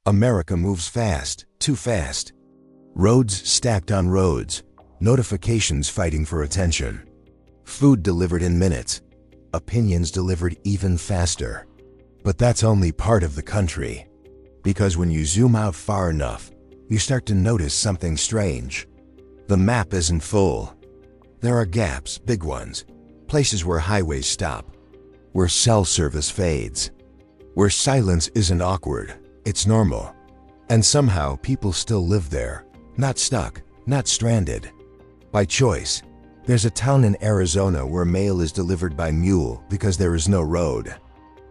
America moves fast, too fast. Roads stacked on roads, notifications fighting for attention. Food delivered in minutes, opinions delivered even faster. But that's only part of the country. Because when you zoom out far enough, you start to notice something strange. The map isn't full. There are gaps, big ones, places where highways stop, where cell service fades, where silence isn't awkward, it's normal. And somehow people still live there, not stuck, not stranded. By choice. There's a town in Arizona where mail is delivered by mule because there is no road.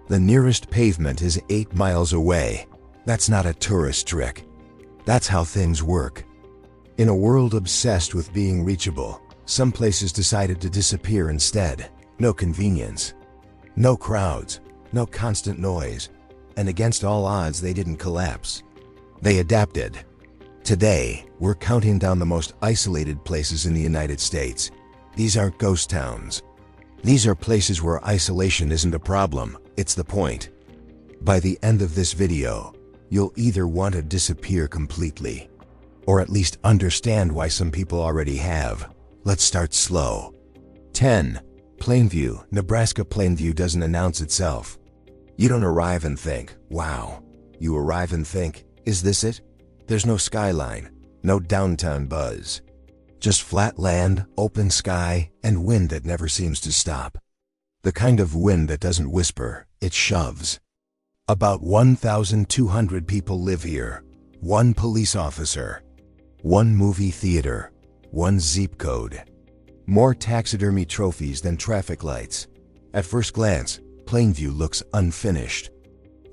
The nearest pavement is 8 miles away. That's not a tourist trick. That's how things work. In a world obsessed with being reachable, some places decided to disappear instead. No convenience, no crowds, no constant noise, and against all odds they didn't collapse. They adapted. Today, we're counting down the most isolated places in the United States. These aren't ghost towns. These are places where isolation isn't a problem, it's the point. By the end of this video, you'll either want to disappear completely, or at least understand why some people already have. Let's start slow. 10. Plainview, Nebraska. Plainview doesn't announce itself. You don't arrive and think, wow. You arrive and think, is this it? There's no skyline, no downtown buzz. Just flat land, open sky, and wind that never seems to stop. The kind of wind that doesn't whisper, it shoves. About 1,200 people live here. 1 police officer. 1 movie theater. 1 zip code. More taxidermy trophies than traffic lights. At first glance, Plainview looks unfinished.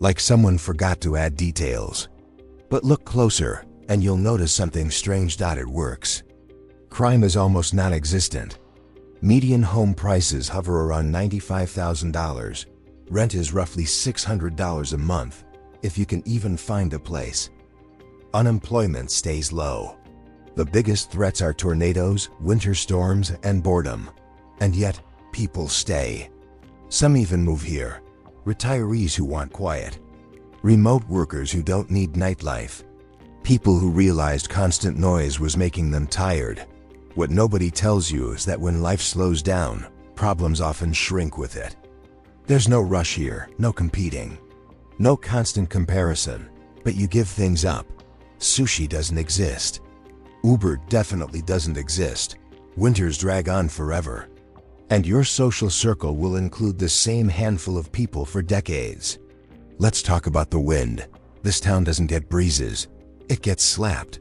Like someone forgot to add details. But look closer, and you'll notice something strange. It works. Crime is almost non-existent. Median home prices hover around $95,000. Rent is roughly $600 a month, if you can even find a place. Unemployment stays low. The biggest threats are tornadoes, winter storms, and boredom. And yet, people stay. Some even move here. Retirees who want quiet. Remote workers who don't need nightlife. People who realized constant noise was making them tired. What nobody tells you is that when life slows down, problems often shrink with it. There's no rush here, no competing. No constant comparison, but you give things up. Sushi doesn't exist. Uber definitely doesn't exist. Winters drag on forever. And your social circle will include the same handful of people for decades. Let's talk about the wind. This town doesn't get breezes. It gets slapped.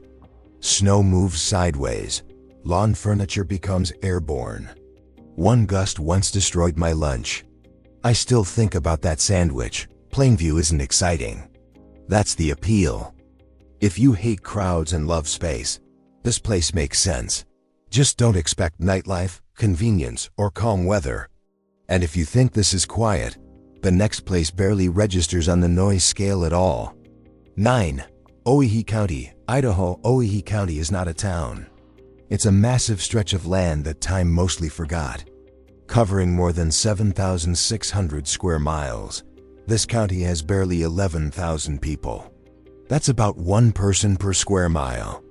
Snow moves sideways. Lawn furniture becomes airborne. One gust once destroyed my lunch. I still think about that sandwich. Plainview isn't exciting. That's the appeal. If you hate crowds and love space, this place makes sense. Just don't expect nightlife, convenience, or calm weather. And if you think this is quiet, the next place barely registers on the noise scale at all. 9. Owyhee County, Idaho. Owyhee County is not a town. It's a massive stretch of land that time mostly forgot. Covering more than 7,600 square miles, this county has barely 11,000 people. That's about 1 person per square mile.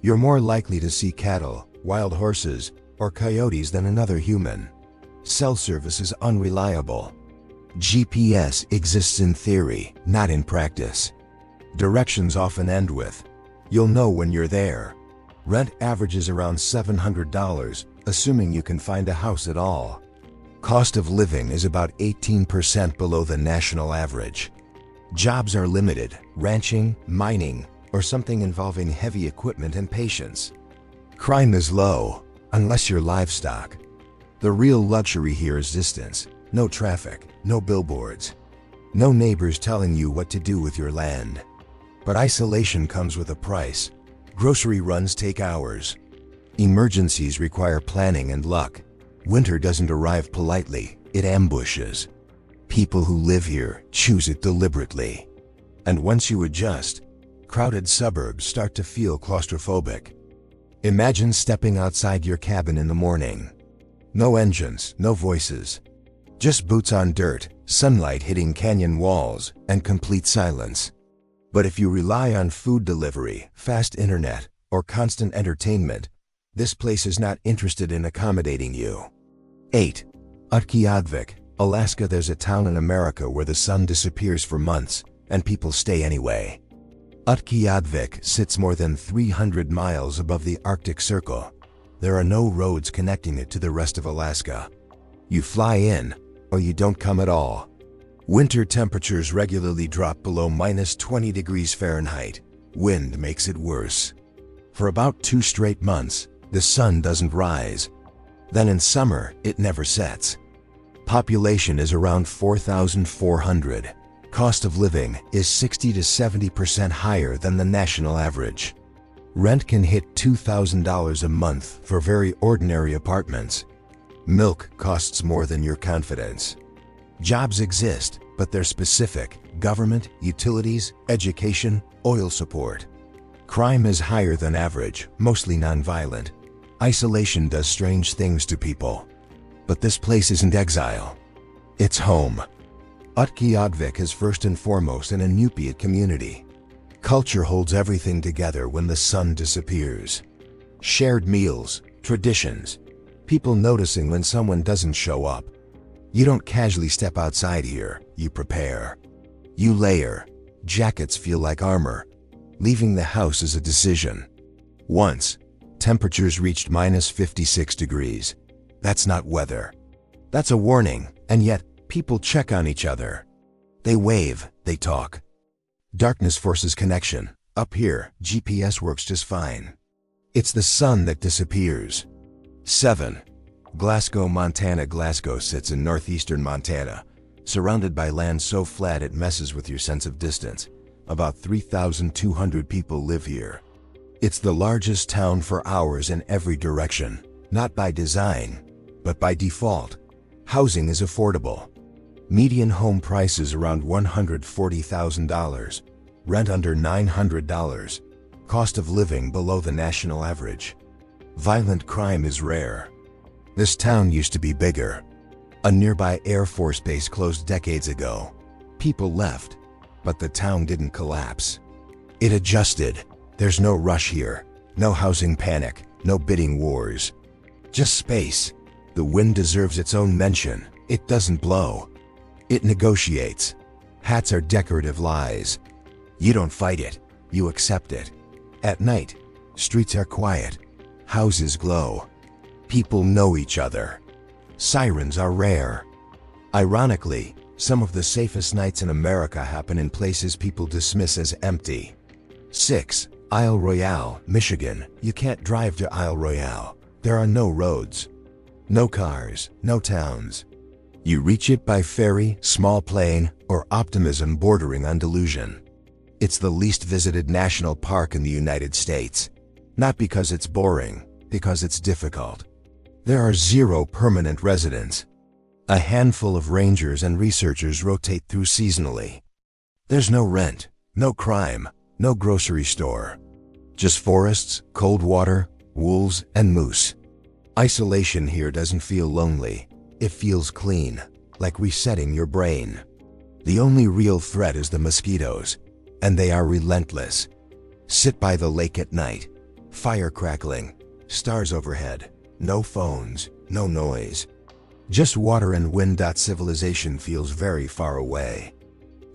You're more likely to see cattle, wild horses, or coyotes than another human. Cell service is unreliable. GPS exists in theory, not in practice. Directions often end with, "You'll know when you're there." Rent averages around $700, assuming you can find a house at all. Cost of living is about 18% below the national average. Jobs are limited, ranching, mining, or something involving heavy equipment and patience. Crime is low, unless you're livestock. The real luxury here is distance. No traffic, no billboards. No neighbors telling you what to do with your land. But isolation comes with a price. Grocery runs take hours. Emergencies require planning and luck. Winter doesn't arrive politely, it ambushes. People who live here choose it deliberately. And once you adjust, crowded suburbs start to feel claustrophobic. Imagine stepping outside your cabin in the morning. No engines, no voices. Just boots on dirt, sunlight hitting canyon walls, and complete silence. But if you rely on food delivery, fast internet, or constant entertainment, this place is not interested in accommodating you. 8. Utqiagvik, Alaska. There's a town in America where the sun disappears for months, and people stay anyway. Utqiagvik sits more than 300 miles above the Arctic Circle. There are no roads connecting it to the rest of Alaska. You fly in, or you don't come at all. Winter temperatures regularly drop below -20 degrees Fahrenheit. Wind makes it worse. For about 2 straight months, the sun doesn't rise. Then in summer, it never sets. Population is around 4,400. Cost of living is 60 to 70% higher than the national average. Rent can hit $2,000 a month for very ordinary apartments. Milk costs more than your confidence. Jobs exist, but they're specific: government, utilities, education, oil support. Crime is higher than average, mostly nonviolent. Isolation does strange things to people. But this place isn't exile. It's home. Utqiagvik is first and foremost an Inupiat community. Culture holds everything together when the sun disappears. Shared meals, traditions, people noticing when someone doesn't show up. You don't casually step outside here, you prepare. You layer. Jackets feel like armor. Leaving the house is a decision. Once, temperatures reached -56 degrees. That's not weather. That's a warning, and yet people check on each other. They wave, they talk. Darkness forces connection. Up here, GPS works just fine. It's the sun that disappears. 7. Glasgow, Montana. Glasgow sits in northeastern Montana, surrounded by land so flat it messes with your sense of distance. About 3,200 people live here. It's the largest town for hours in every direction, not by design, but by default. Housing is affordable. Median home price is around $140,000, rent under $900, cost of living below the national average. Violent crime is rare. This town used to be bigger. A nearby Air Force base closed decades ago. People left, but the town didn't collapse. It adjusted. There's no rush here, no housing panic, no bidding wars. Just space. The wind deserves its own mention. It doesn't blow. It negotiates. Hats are decorative lies. You don't fight it, you accept it. At night, streets are quiet. Houses glow. People know each other. Sirens are rare. Ironically, some of the safest nights in America happen in places people dismiss as empty. 6. Isle Royale, Michigan. You can't drive to Isle Royale. There are no roads. No cars, no towns. You reach it by ferry, small plane, or optimism bordering on delusion. It's the least visited national park in the United States. Not because it's boring, because it's difficult. There are 0 permanent residents. A handful of rangers and researchers rotate through seasonally. There's no rent, no crime, no grocery store. Just forests, cold water, wolves, and moose. Isolation here doesn't feel lonely. It feels clean, like resetting your brain. The only real threat is the mosquitoes, and they are relentless. Sit by the lake at night. Fire crackling, stars overhead, no phones, no noise. Just water and wind. Civilization feels very far away.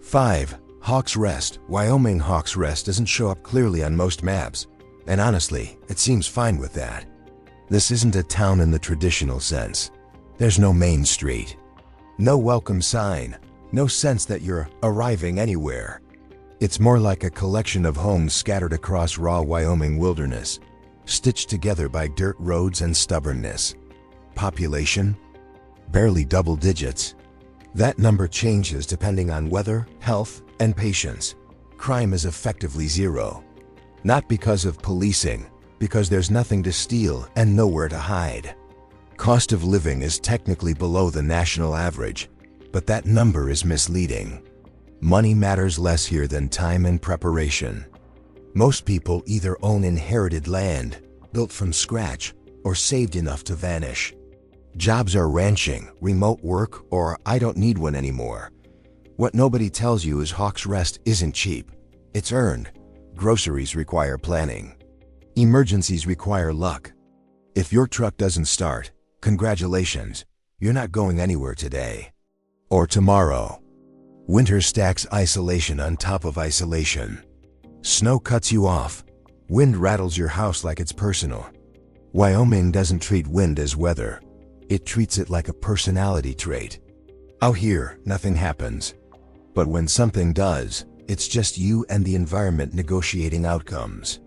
5. Hawks Rest, Wyoming. Hawks Rest doesn't show up clearly on most maps, and honestly, it seems fine with that. This isn't a town in the traditional sense. There's no main street, no welcome sign, no sense that you're arriving anywhere. It's more like a collection of homes scattered across raw Wyoming wilderness, stitched together by dirt roads and stubbornness. Population? Barely double digits. That number changes depending on weather, health, and patience. Crime is effectively 0. Not because of policing, because there's nothing to steal and nowhere to hide. Cost of living is technically below the national average, but that number is misleading. Money matters less here than time and preparation. Most people either own inherited land, built from scratch, or saved enough to vanish. Jobs are ranching, remote work, or I don't need one anymore. What nobody tells you is Hawks Rest isn't cheap. It's earned. Groceries require planning. Emergencies require luck. If your truck doesn't start, congratulations, you're not going anywhere today. Or tomorrow. Winter stacks isolation on top of isolation. Snow cuts you off. Wind rattles your house like it's personal. Wyoming doesn't treat wind as weather. It treats it like a personality trait. Out here, nothing happens. But when something does, it's just you and the environment negotiating outcomes.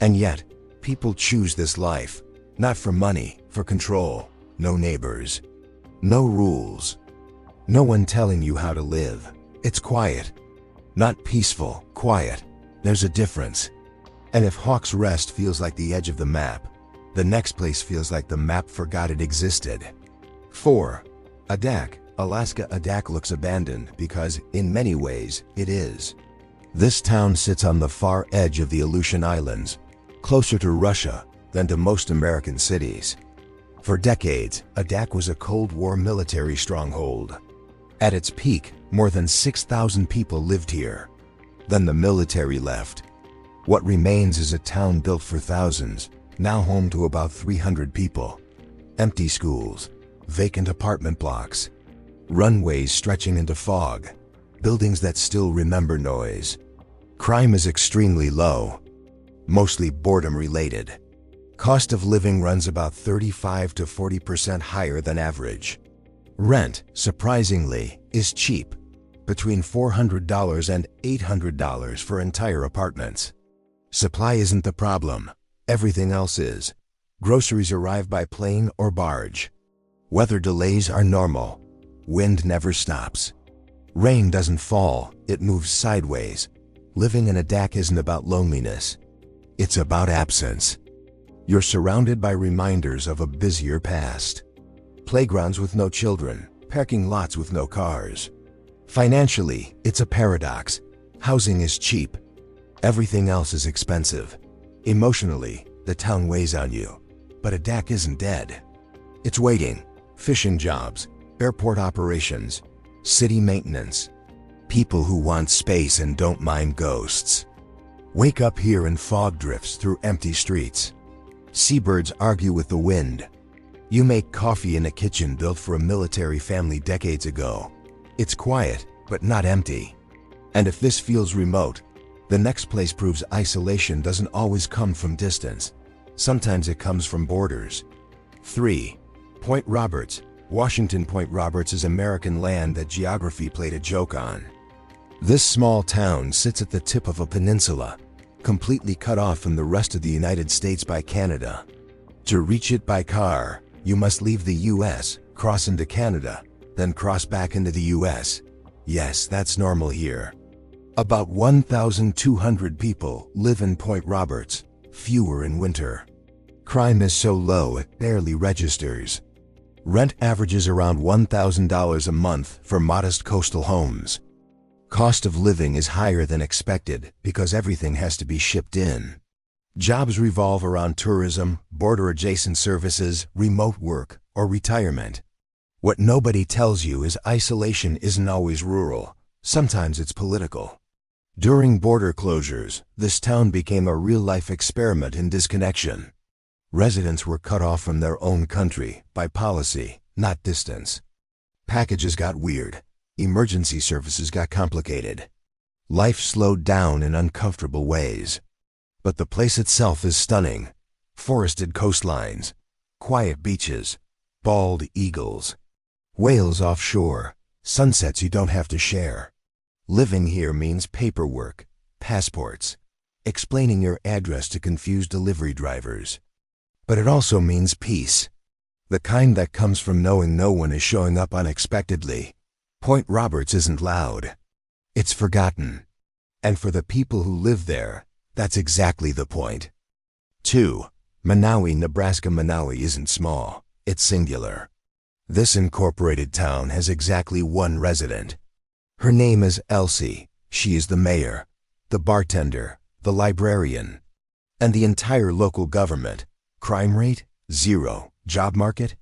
And yet, people choose this life, not for money, for control. No neighbors. No rules. No one telling you how to live. It's quiet. Not peaceful, quiet. There's a difference. And if Hawk's Rest feels like the edge of the map, the next place feels like the map forgot it existed. 4. Adak, Alaska. Adak looks abandoned because, in many ways, it is. This town sits on the far edge of the Aleutian Islands, closer to Russia than to most American cities. For decades, Adak was a Cold War military stronghold. At its peak, more than 6,000 people lived here. Then the military left. What remains is a town built for thousands, now home to about 300 people. Empty schools, vacant apartment blocks, runways stretching into fog, buildings that still remember noise. Crime is extremely low, mostly boredom related. Cost of living runs about 35 to 40% higher than average. Rent, surprisingly, is cheap, between $400 and $800 for entire apartments. Supply isn't the problem. Everything else is. Groceries arrive by plane or barge. Weather delays are normal. Wind never stops. Rain doesn't fall, it moves sideways. Living in Adak isn't about loneliness. It's about absence. You're surrounded by reminders of a busier past. Playgrounds with no children, parking lots with no cars. Financially, it's a paradox. Housing is cheap. Everything else is expensive. Emotionally, the town weighs on you. But Adak isn't dead. It's waiting. Fishing jobs, airport operations, city maintenance. People who want space and don't mind ghosts. Wake up here and fog drifts through empty streets. Seabirds argue with the wind. You make coffee in a kitchen built for a military family decades ago. It's quiet, but not empty. And if this feels remote, the next place proves isolation doesn't always come from distance. Sometimes it comes from borders. 3. Point Roberts, Washington. Point Roberts is American land that geography played a joke on. This small town sits at the tip of a peninsula, completely cut off from the rest of the United States by Canada. To reach it by car, you must leave the US, cross into Canada, then cross back into the US. Yes, that's normal here. About 1,200 people live in Point Roberts, fewer in winter. Crime is so low it barely registers. Rent averages around $1,000 a month for modest coastal homes. Cost of living is higher than expected because everything has to be shipped in. Jobs revolve around tourism, border-adjacent services, remote work, or retirement. What nobody tells you is isolation isn't always rural. Sometimes it's political. During border closures, this town became a real-life experiment in disconnection. Residents were cut off from their own country by policy, not distance. Packages got weird. Emergency services got complicated. Life slowed down in uncomfortable ways. But the place itself is stunning. Forested coastlines, quiet beaches, bald eagles, whales offshore, sunsets you don't have to share. Living here means paperwork, passports, explaining your address to confused delivery drivers. But it also means peace, the kind that comes from knowing no one is showing up unexpectedly. Point Roberts isn't loud. It's forgotten. And for the people who live there, that's exactly the point. 2. Monowi, Nebraska. Monowi isn't small, it's singular. This incorporated town has exactly one resident. Her name is Elsie. She is the mayor, the bartender, the librarian, and the entire local government. Crime rate? 0. Job market?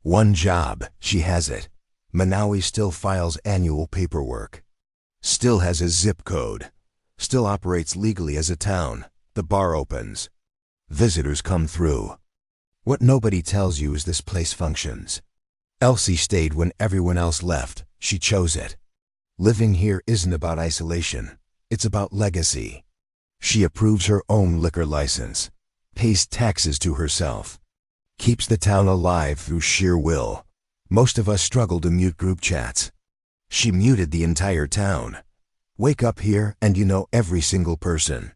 1 job. She has it. Monowi still files annual paperwork. Still has a zip code. Still operates legally as a town. The bar opens. Visitors come through. What nobody tells you is this place functions. Elsie stayed when everyone else left. She chose it. Living here isn't about isolation. It's about legacy. She approves her own liquor license, pays taxes to herself, keeps the town alive through sheer will. Most of us struggle to mute group chats. She muted the entire town. Wake up here and you know every single person.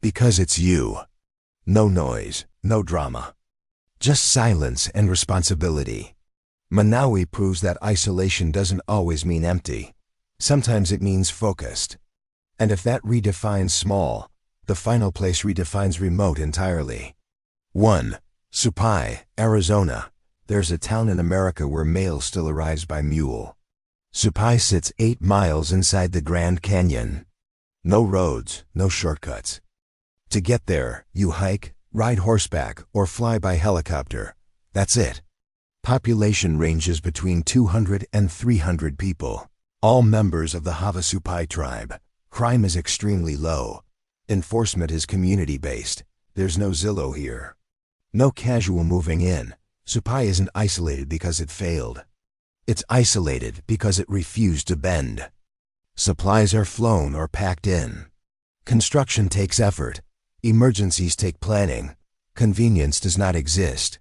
Because it's you. No noise, no drama. Just silence and responsibility. Manawi proves that isolation doesn't always mean empty. Sometimes it means focused. And if that redefines small, the final place redefines remote entirely. 1. Supai, Arizona. There's a town in America where mail still arrives by mule. Supai sits 8 miles inside the Grand Canyon. No roads, no shortcuts. To get there, you hike, ride horseback, or fly by helicopter. That's it. Population ranges between 200 and 300 people. All members of the Havasupai tribe. Crime is extremely low. Enforcement is community-based. There's no Zillow here. No casual moving in. Supai isn't isolated because it failed. It's isolated because it refused to bend. Supplies are flown or packed in. Construction takes effort. Emergencies take planning. Convenience does not exist.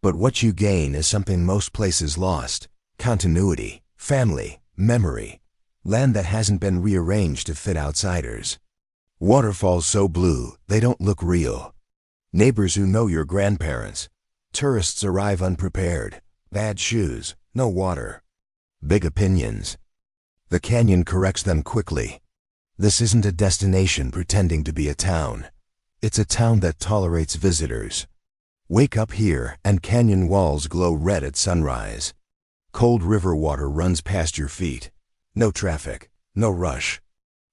But what you gain is something most places lost: continuity, family, memory, land that hasn't been rearranged to fit outsiders. Waterfalls so blue, they don't look real. Neighbors who know your grandparents. Tourists arrive unprepared. Bad shoes, no water. Big opinions. The canyon corrects them quickly. This isn't a destination pretending to be a town. It's a town that tolerates visitors. Wake up here and canyon walls glow red at sunrise. Cold river water runs past your feet. No traffic, no rush.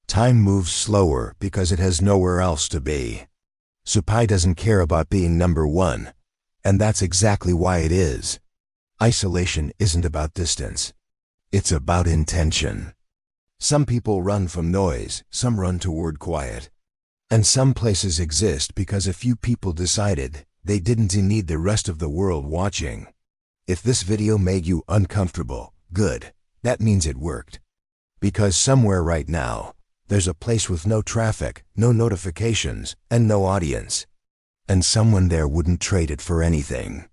Time moves slower because it has nowhere else to be. Supai doesn't care about being number one, and that's exactly why it is. Isolation isn't about distance. It's about intention. Some people run from noise, some run toward quiet. And some places exist because a few people decided they didn't need the rest of the world watching. If this video made you uncomfortable, good. That means it worked. Because somewhere right now, there's a place with no traffic, no notifications, and no audience. And someone there wouldn't trade it for anything.